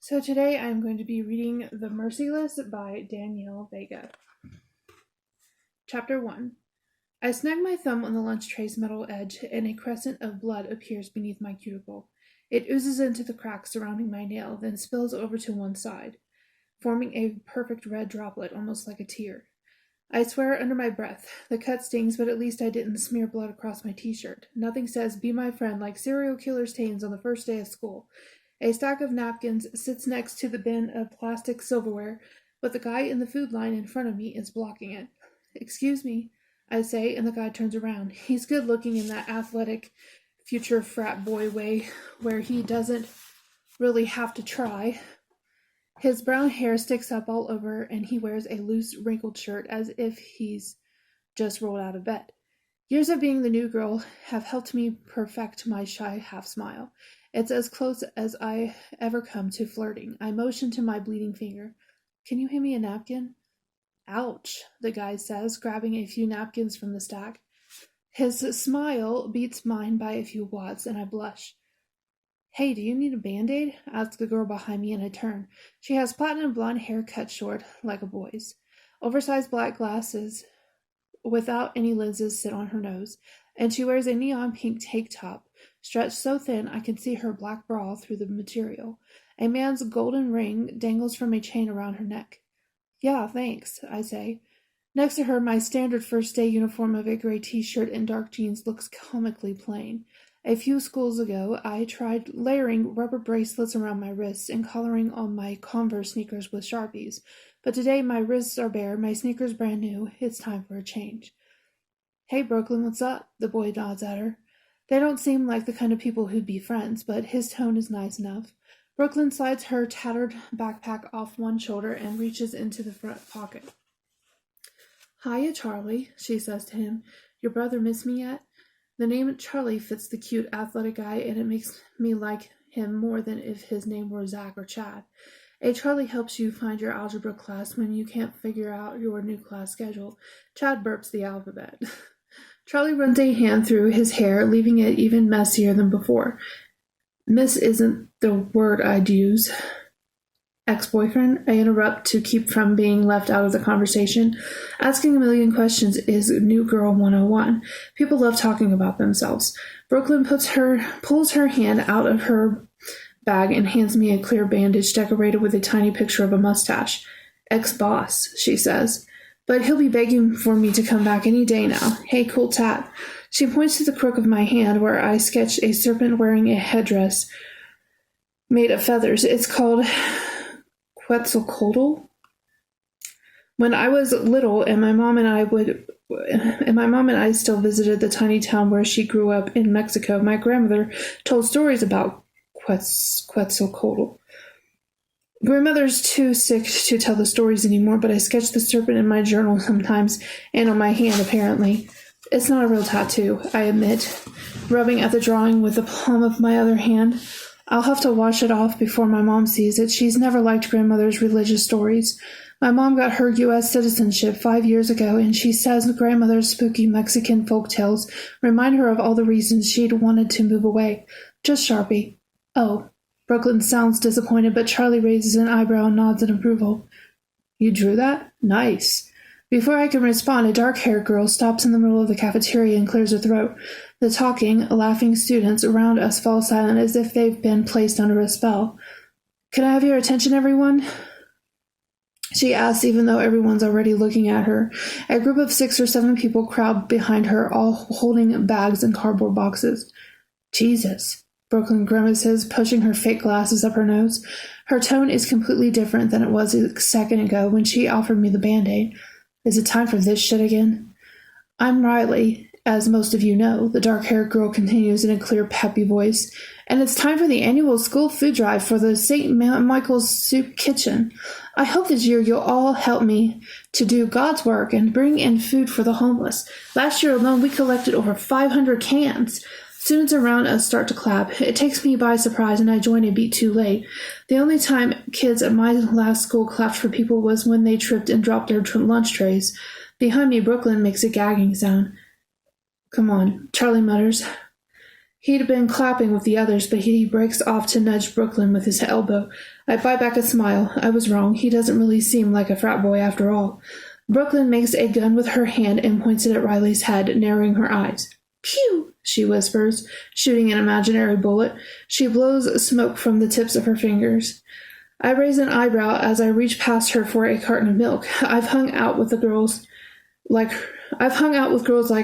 So today I'm going to be reading The Merciless by Danielle Vega. Chapter 1. I snag my thumb on the lunch tray's metal edge, and a crescent of blood appears beneath my cuticle. It oozes into the crack surrounding my nail, then spills over to one side, forming a perfect red droplet, almost like a tear. I swear under my breath. The cut stings, but at least I didn't smear blood across my t-shirt. Nothing says, "Be my friend," like serial killer stains on the first day of school. A stack of napkins sits next to the bin of plastic silverware, but the guy in the food line in front of me is blocking it. "Excuse me," I say, and the guy turns around. He's good looking in that athletic future frat boy way where he doesn't really have to try. His brown hair sticks up all over, and he wears a loose, wrinkled shirt as if he's just rolled out of bed. Years of being the new girl have helped me perfect my shy half-smile. It's as close as I ever come to flirting. I motion to my bleeding finger. "Can you hand me a napkin?" "Ouch," the guy says, grabbing a few napkins from the stack. His smile beats mine by a few watts, and I blush. "Hey, do you need a Band-Aid?" asks the girl behind me, and I turn. She has platinum blonde hair cut short, like a boy's. Oversized black glasses without any lenses sit on her nose, and she wears a neon pink tank top, stretched so thin I can see her black bra through the material. A man's golden ring dangles from a chain around her neck. "Yeah, thanks," I say. Next to her, my standard first day uniform of a gray t-shirt and dark jeans looks comically plain. A few schools ago, I tried layering rubber bracelets around my wrists and collaring on my Converse sneakers with Sharpies, but today my wrists are bare, my sneakers brand new. It's time for a change. "Hey, Brooklyn, what's up?" The boy nods at her. They don't seem like the kind of people who'd be friends, but his tone is nice enough. Brooklyn slides her tattered backpack off one shoulder and reaches into the front pocket. "Hiya, Charlie," she says to him. "Your brother miss me yet?" The name Charlie fits the cute, athletic guy, and it makes me like him more than if his name were Zach or Chad. A Charlie helps you find your algebra class when you can't figure out your new class schedule. Chad burps the alphabet. Charlie runs a hand through his hair, leaving it even messier than before. "Miss isn't the word I'd use." "Ex-boyfriend?" I interrupt to keep from being left out of the conversation. Asking a million questions is New Girl 101. People love talking about themselves. Brooklyn pulls her hand out of her bag and hands me a clear bandage decorated with a tiny picture of a mustache. "Ex-boss," she says. "But he'll be begging for me to come back any day now. Hey, cool tat." She points to the crook of my hand where I sketched a serpent wearing a headdress made of feathers. It's called Quetzalcoatl. When I was little, and my mom and I still visited the tiny town where she grew up in Mexico, my grandmother told stories about Quetzalcoatl. Grandmother's too sick to tell the stories anymore, but I sketch the serpent in my journal sometimes, and on my hand, apparently. It's not a real tattoo, I admit, rubbing at the drawing with the palm of my other hand. I'll have to wash it off before my mom sees it. She's never liked grandmother's religious stories. My mom got her U.S. citizenship 5 years ago, and she says grandmother's spooky Mexican folk tales remind her of all the reasons she'd wanted to move away. Just Sharpie. "Oh." Brooklyn sounds disappointed, but Charlie raises an eyebrow and nods in approval. "You drew that? Nice." Before I can respond, a dark-haired girl stops in the middle of the cafeteria and clears her throat. The talking, laughing students around us fall silent as if they've been placed under a spell. "Can I have your attention, everyone?" she asks, even though everyone's already looking at her. A group of 6 or 7 people crowd behind her, all holding bags and cardboard boxes. "Jesus," Brooklyn grimaces, pushing her fake glasses up her nose. Her tone is completely different than it was a second ago when she offered me the Band-Aid. "Is it time for this shit again?" "I'm Riley, as most of you know," the dark-haired girl continues in a clear, peppy voice, "and it's time for the annual school food drive for the St. Michael's Soup Kitchen. I hope this year you'll all help me to do God's work and bring in food for the homeless. Last year alone, we collected over 500 cans. Students around us start to clap. It takes me by surprise, and I join a beat too late. The only time kids at my last school clapped for people was when they tripped and dropped their lunch trays. Behind me, Brooklyn makes a gagging sound. "Come on," Charlie mutters. He'd been clapping with the others, but he breaks off to nudge Brooklyn with his elbow. I bite back a smile. I was wrong. He doesn't really seem like a frat boy after all. Brooklyn makes a gun with her hand and points it at Riley's head, narrowing her eyes. Pew! She whispers, shooting an imaginary bullet. She blows smoke from the tips of her fingers. I raise an eyebrow as I reach past her for a carton of milk. I've hung out with girls like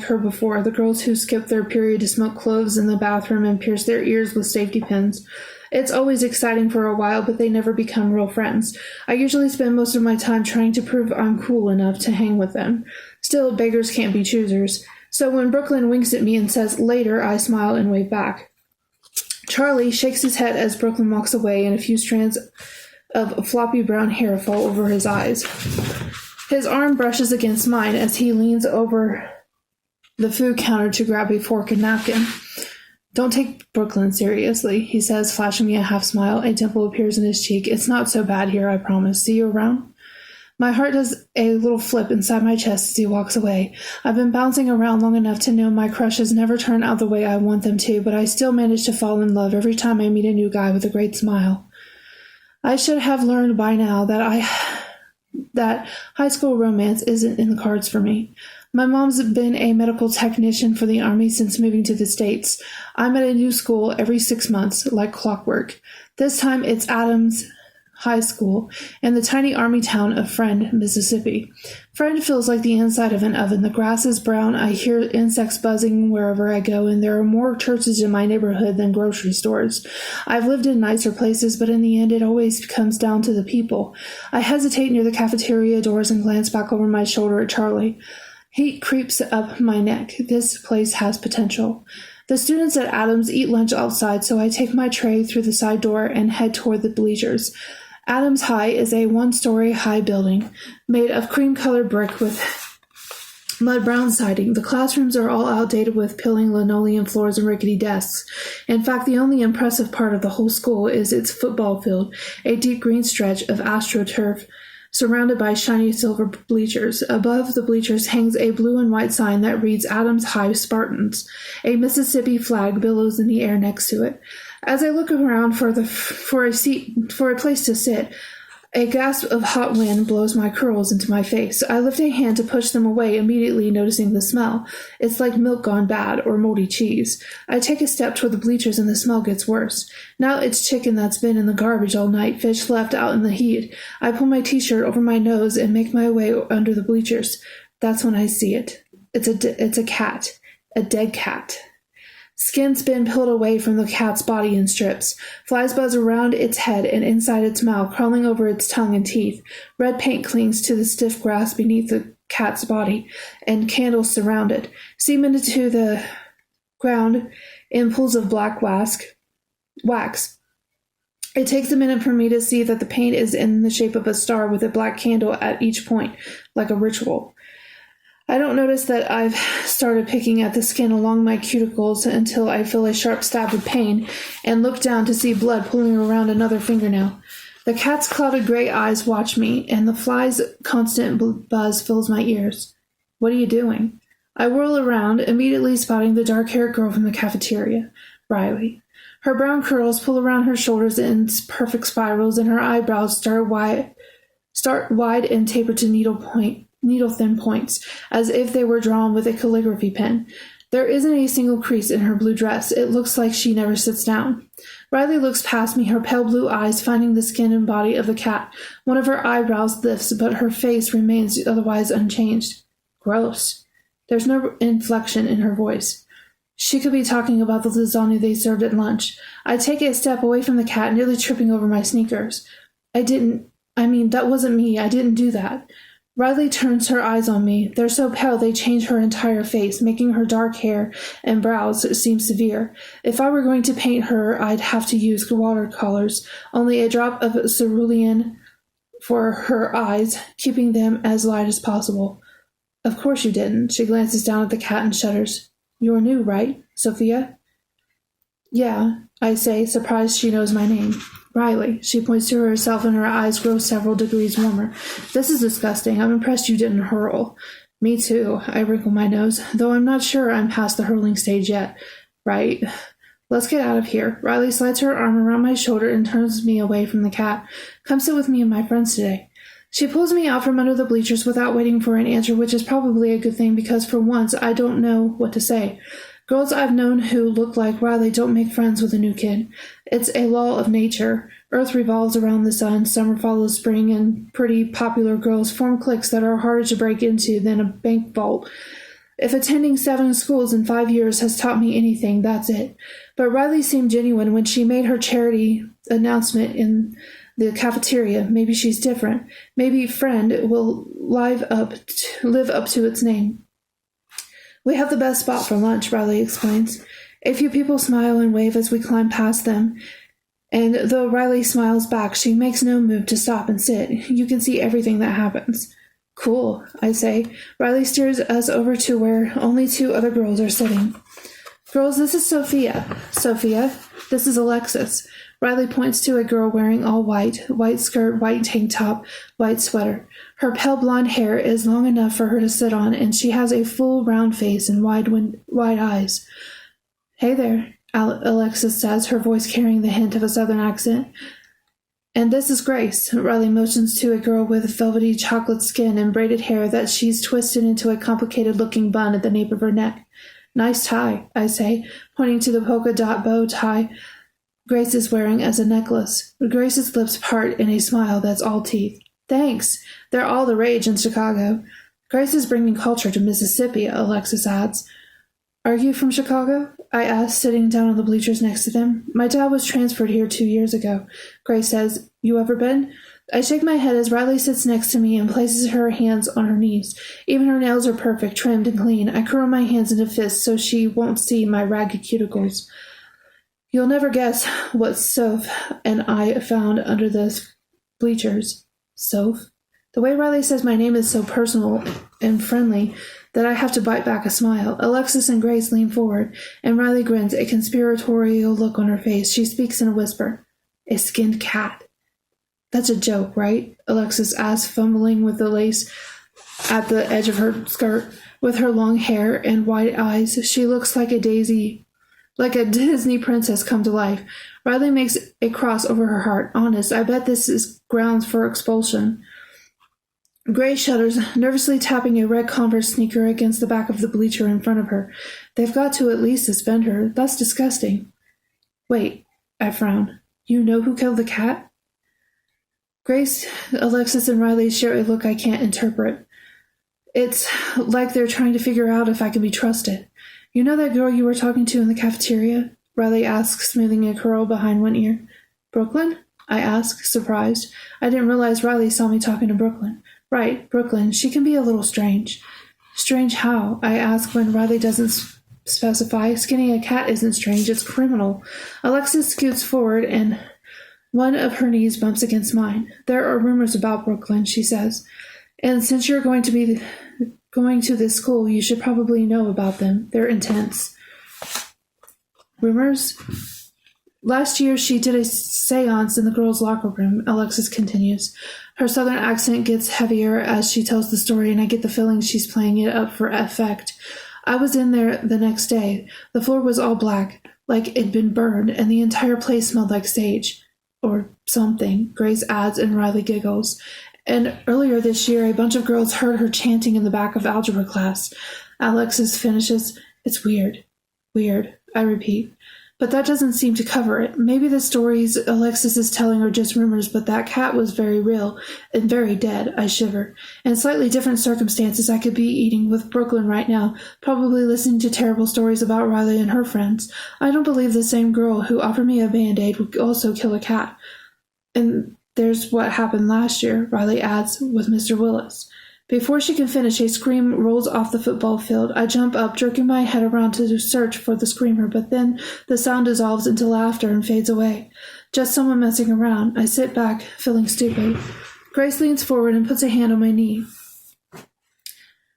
her before, the girls who skip their period to smoke cloves in the bathroom and pierce their ears with safety pins. It's always exciting for a while, but they never become real friends. I usually spend most of my time trying to prove I'm cool enough to hang with them. Still, beggars can't be choosers. So when Brooklyn winks at me and says, "Later," I smile and wave back. Charlie shakes his head as Brooklyn walks away, and a few strands of floppy brown hair fall over his eyes. His arm brushes against mine as he leans over the food counter to grab a fork and napkin. "Don't take Brooklyn seriously," he says, flashing me a half smile. A dimple appears in his cheek. "It's not so bad here, I promise. See you around?" My heart does a little flip inside my chest as he walks away. I've been bouncing around long enough to know my crushes never turn out the way I want them to, but I still manage to fall in love every time I meet a new guy with a great smile. I should have learned by now that high school romance isn't in the cards for me. My mom's been a medical technician for the Army since moving to the States. I'm at a new school every 6 months, like clockwork. This time it's Adams High School in the tiny Army town of Friend, Mississippi. Friend feels like the inside of an oven. The grass is brown. I hear insects buzzing wherever I go, and there are more churches in my neighborhood than grocery stores. I've lived in nicer places, but in the end it always comes down to the people. I hesitate near the cafeteria doors and glance back over my shoulder at Charlie. Heat creeps up my neck. This place has potential. The students at Adams eat lunch outside, so I take my tray through the side door and head toward the bleachers. Adams High is a one-story high building made of cream-colored brick with mud-brown siding. The classrooms are all outdated with peeling linoleum floors and rickety desks. In fact, the only impressive part of the whole school is its football field, a deep green stretch of astroturf surrounded by shiny silver bleachers. Above the bleachers hangs a blue and white sign that reads Adams High Spartans. A Mississippi flag billows in the air next to it. As I look around for a place to sit, a gasp of hot wind blows my curls into my face. I lift a hand to push them away, immediately noticing the smell. It's like milk gone bad or moldy cheese. I take a step toward the bleachers and the smell gets worse. Now it's chicken that's been in the garbage all night, fish left out in the heat. I pull my t-shirt over my nose and make my way under the bleachers. That's when I see it. It's a cat. A dead cat. Skin's been peeled away from the cat's body in strips. Flies buzz around its head and inside its mouth, crawling over its tongue and teeth. Red paint clings to the stiff grass beneath the cat's body, and candles surround it. Cemented to the ground in pools of black wax. It takes a minute for me to see that the paint is in the shape of a star with a black candle at each point, like a ritual. I don't notice that I've started picking at the skin along my cuticles until I feel a sharp stab of pain and look down to see blood pooling around another fingernail. The cat's clouded gray eyes watch me, and the fly's constant buzz fills my ears. "What are you doing?" I whirl around, immediately spotting the dark-haired girl from the cafeteria, Riley. Her brown curls pull around her shoulders in perfect spirals, and her eyebrows start wide and taper to needle-thin points, as if they were drawn with a calligraphy pen. There isn't a single crease in her blue dress. It looks like she never sits down. Riley looks past me, her pale blue eyes finding the skin and body of the cat. One of her eyebrows lifts, but her face remains otherwise unchanged. Gross. There's no inflection in her voice. She could be talking about the lasagna they served at lunch. I take a step away from the cat, nearly tripping over my sneakers. That wasn't me. I didn't do that. Riley turns her eyes on me. They're so pale they change her entire face, making her dark hair and brows seem severe. If I were going to paint her, I'd have to use watercolors, only a drop of cerulean for her eyes, keeping them as light as possible. Of course you didn't. She glances down at the cat and shudders. You're new, right, Sophia? Yeah, I say, surprised she knows my name. Riley. She points to herself and her eyes grow several degrees warmer. This is disgusting. I'm impressed you didn't hurl. Me too. I wrinkle my nose, though I'm not sure I'm past the hurling stage yet. Right. Let's get out of here. Riley slides her arm around my shoulder and turns me away from the cat. Come sit with me and my friends today. She pulls me out from under the bleachers without waiting for an answer, which is probably a good thing because for once I don't know what to say. Girls I've known who look like Riley don't make friends with a new kid. It's a law of nature. Earth revolves around the sun, summer follows spring, and pretty popular girls form cliques that are harder to break into than a bank vault. If attending 7 schools in 5 years has taught me anything, that's it. But Riley seemed genuine when she made her charity announcement in the cafeteria. Maybe she's different. Maybe friend will live up to its name. We have the best spot for lunch, Riley explains. A few people smile and wave as we climb past them, and though Riley smiles back, she makes no move to stop and sit. You can see everything that happens. Cool, I say. Riley steers us over to where only 2 other girls are sitting. Girls, this is Sophia. Sophia, this is Alexis. Riley points to a girl wearing all white skirt, white tank top, white sweater. Her pale blonde hair is long enough for her to sit on, and she has a full round face and wide eyes. Hey there, Alexis says, her voice carrying the hint of a southern accent. And this is Grace. Riley motions to a girl with velvety chocolate skin and braided hair that she's twisted into a complicated-looking bun at the nape of her neck. Nice tie, I say, pointing to the polka dot bow tie Grace is wearing as a necklace. Grace's lips part in a smile that's all teeth. Thanks. They're all the rage in Chicago. Grace is bringing culture to Mississippi, Alexis adds. Are you from Chicago? I ask, sitting down on the bleachers next to them. My dad was transferred here 2 years ago. Grace says, You ever been? I shake my head as Riley sits next to me and places her hands on her knees. Even her nails are perfect, trimmed and clean. I curl my hands into fists so she won't see my ragged cuticles. You'll never guess what Soph and I found under the bleachers. Soph? The way Riley says my name is so personal and friendly that I have to bite back a smile. Alexis and Grace lean forward, and Riley grins, a conspiratorial look on her face. She speaks in a whisper. A skinned cat. That's a joke, right? Alexis asks, fumbling with the lace at the edge of her skirt. With her long hair and wide eyes, she looks like a Disney princess come to life. Riley makes a cross over her heart. Honest, I bet this is grounds for expulsion. Grace shudders, nervously tapping a red Converse sneaker against the back of the bleacher in front of her. They've got to at least suspend her. That's disgusting. Wait, I frown. You know who killed the cat? Grace, Alexis, and Riley share a look I can't interpret. It's like they're trying to figure out if I can be trusted. You know that girl you were talking to in the cafeteria? Riley asks, smoothing a curl behind one ear. Brooklyn? I ask, surprised. I didn't realize Riley saw me talking to Brooklyn. Right, Brooklyn. She can be a little strange. Strange how? I ask when Riley doesn't specify. Skinning a cat isn't strange, it's criminal. Alexis scoots forward and one of her knees bumps against mine. There are rumors about Brooklyn, she says. And since you're going to this school, you should probably know about them. They're intense. Rumors? Last year, she did a seance in the girls' locker room, Alexis continues. Her southern accent gets heavier as she tells the story, and I get the feeling she's playing it up for effect. I was in there the next day. The floor was all black, like it'd been burned, and the entire place smelled like sage. Or something, Grace adds, and Riley giggles. And earlier this year, a bunch of girls heard her chanting in the back of algebra class. Alexis finishes, It's weird. Weird, I repeat. But that doesn't seem to cover it. Maybe the stories Alexis is telling are just rumors, but that cat was very real and very dead, I shiver. In slightly different circumstances, I could be eating with Brooklyn right now, probably listening to terrible stories about Riley and her friends. I don't believe the same girl who offered me a Band-Aid would also kill a cat. And there's what happened last year, Riley adds, with Mr. Willis. Before she can finish, a scream rolls off the football field. I jump up, jerking my head around to search for the screamer, but then the sound dissolves into laughter and fades away. Just someone messing around. I sit back, feeling stupid. Grace leans forward and puts a hand on my knee.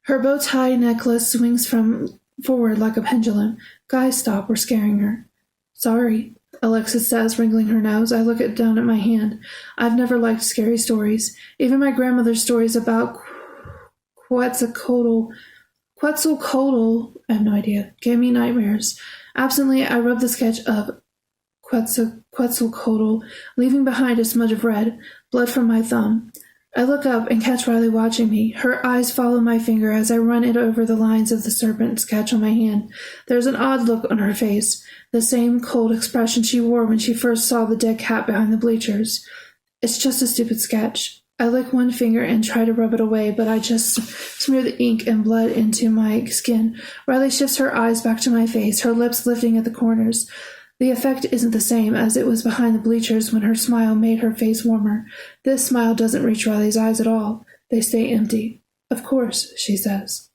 Her bow tie necklace swings forward like a pendulum. Guys, stop. We're scaring her. Sorry, Alexis says, wrinkling her nose. I look down at my hand. I've never liked scary stories. Even my grandmother's stories about Quetzalcoatl Quetzalcoatl, I have no idea, gave me nightmares. Absently, I rubbed the sketch of Quetzalcoatl, leaving behind a smudge of red, blood from my thumb. I look up and catch Riley watching me. Her eyes follow my finger as I run it over the lines of the serpent sketch on my hand. There's an odd look on her face, the same cold expression she wore when she first saw the dead cat behind the bleachers. It's just a stupid sketch. I lick one finger and try to rub it away, but I just smear the ink and blood into my skin. Riley shifts her eyes back to my face, her lips lifting at the corners. The effect isn't the same as it was behind the bleachers when her smile made her face warmer. This smile doesn't reach Riley's eyes at all. They stay empty. Of course, she says.